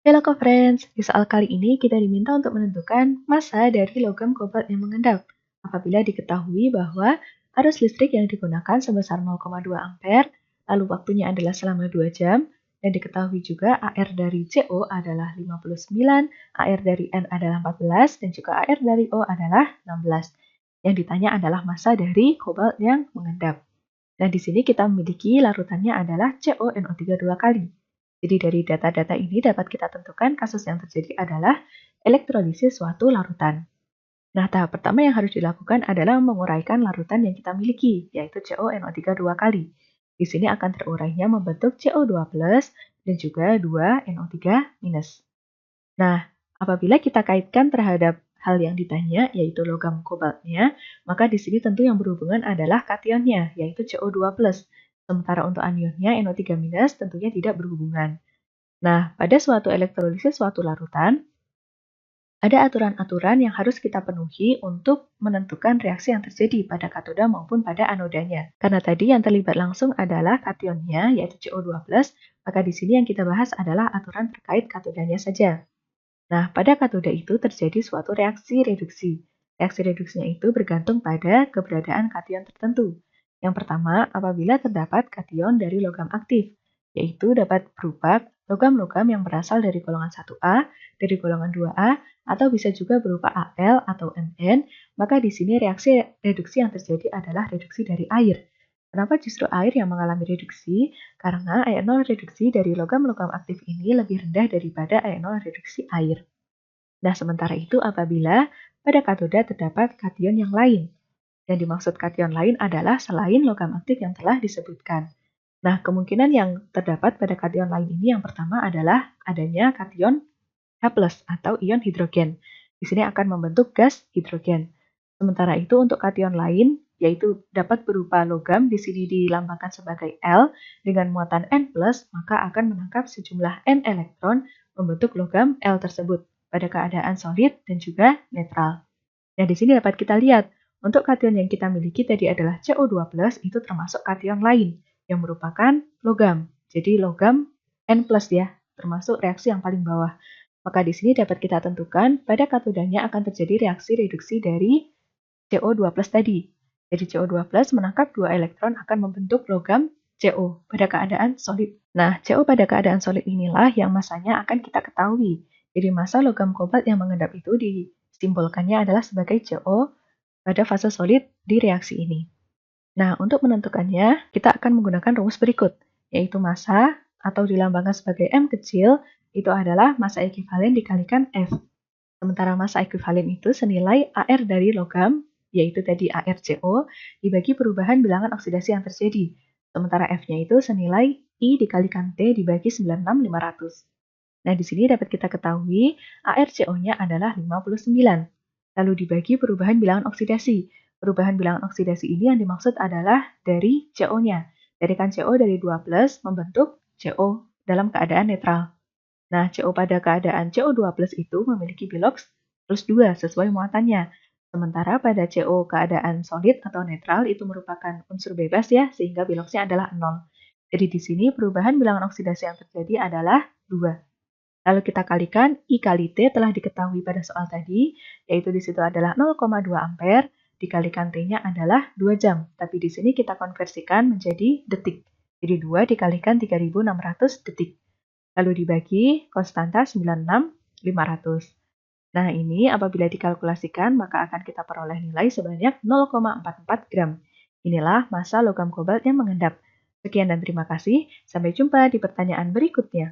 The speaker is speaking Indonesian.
Halo Friends, di soal kali ini kita diminta untuk menentukan massa dari logam kobalt yang mengendap apabila diketahui bahwa arus listrik yang digunakan sebesar 0,2 ampere, lalu waktunya adalah selama 2 jam, dan diketahui juga AR dari CO adalah 59, AR dari N adalah 14, dan juga AR dari O adalah 16. Yang ditanya adalah massa dari kobalt yang mengendap. Nah, di sini kita memiliki larutannya adalah CoNO3 dua kali. Jadi dari data-data ini dapat kita tentukan kasus yang terjadi adalah elektrolisis suatu larutan. Nah, tahap pertama yang harus dilakukan adalah menguraikan larutan yang kita miliki, yaitu CoNO3 dua kali. Di sini akan terurainya membentuk CO2 plus dan juga 2NO3 minus. Nah, apabila kita kaitkan terhadap hal yang ditanya, yaitu logam kobaltnya, maka di sini tentu yang berhubungan adalah kationnya, yaitu CO2+. Sementara untuk anionnya, NO3- tentunya tidak berhubungan. Nah, pada suatu elektrolisis suatu larutan, ada aturan-aturan yang harus kita penuhi untuk menentukan reaksi yang terjadi pada katoda maupun pada anodanya. Karena tadi yang terlibat langsung adalah kationnya, yaitu CO2+, maka di sini yang kita bahas adalah aturan terkait katodanya saja. Nah, pada katoda itu terjadi suatu reaksi reduksi. Reaksi reduksinya itu bergantung pada keberadaan kation tertentu. Yang pertama, apabila terdapat kation dari logam aktif, yaitu dapat berupa logam-logam yang berasal dari golongan 1A, dari golongan 2A, atau bisa juga berupa Al atau Mn, maka di sini reaksi reduksi yang terjadi adalah reduksi dari air. Kenapa justru air yang mengalami reduksi? Karena AR0 reduksi dari logam-logam aktif ini lebih rendah daripada AR0 reduksi air. Nah, sementara itu apabila pada katoda terdapat kation yang lain. Yang dimaksud kation lain adalah selain logam aktif yang telah disebutkan. Nah, kemungkinan yang terdapat pada kation lain ini yang pertama adalah adanya kation H+ atau ion hidrogen. Di sini akan membentuk gas hidrogen. Sementara itu untuk kation lain, yaitu dapat berupa logam, di sini dilambangkan sebagai L, dengan muatan N+, maka akan menangkap sejumlah N elektron membentuk logam L tersebut pada keadaan solid dan juga netral. Nah, di sini dapat kita lihat, untuk kation yang kita miliki tadi adalah CO2+, itu termasuk kation lain, yang merupakan logam. Jadi logam N+, ya, termasuk reaksi yang paling bawah. Maka di sini dapat kita tentukan pada katodanya akan terjadi reaksi reduksi dari CO2+ tadi. Jadi CO2+ menangkap 2 elektron akan membentuk logam CO pada keadaan solid. Nah, CO pada keadaan solid inilah yang massanya akan kita ketahui. Jadi massa logam kobalt yang mengendap itu disimbolkannya adalah sebagai CO pada fase solid di reaksi ini. Nah, untuk menentukannya, kita akan menggunakan rumus berikut, yaitu massa atau dilambangkan sebagai M kecil, itu adalah massa ekivalen dikalikan F. Sementara massa ekivalen itu senilai AR dari logam, yaitu tadi ArCO, dibagi perubahan bilangan oksidasi yang terjadi. Sementara F-nya itu senilai I dikalikan T dibagi 96.500. Nah, di sini dapat kita ketahui ArCO-nya adalah 59. Lalu dibagi perubahan bilangan oksidasi. Perubahan bilangan oksidasi ini yang dimaksud adalah dari CO-nya. Dari CO dari 2+ membentuk CO dalam keadaan netral. Nah, CO pada keadaan CO2+ itu memiliki bilox plus 2 sesuai muatannya. Sementara pada CO keadaan solid atau netral itu merupakan unsur bebas ya, sehingga biloxnya adalah 0. Jadi di sini perubahan bilangan oksidasi yang terjadi adalah 2. Lalu kita kalikan I kali T telah diketahui pada soal tadi, yaitu di situ adalah 0,2 ampere, dikalikan T-nya adalah 2 jam. Tapi di sini kita konversikan menjadi detik. Jadi 2 dikalikan 3.600 detik. Lalu dibagi konstanta 96.500. Nah, ini apabila dikalkulasikan, maka akan kita peroleh nilai sebanyak 0,44 gram. Inilah massa logam kobalt yang mengendap. Sekian dan terima kasih. Sampai jumpa di pertanyaan berikutnya.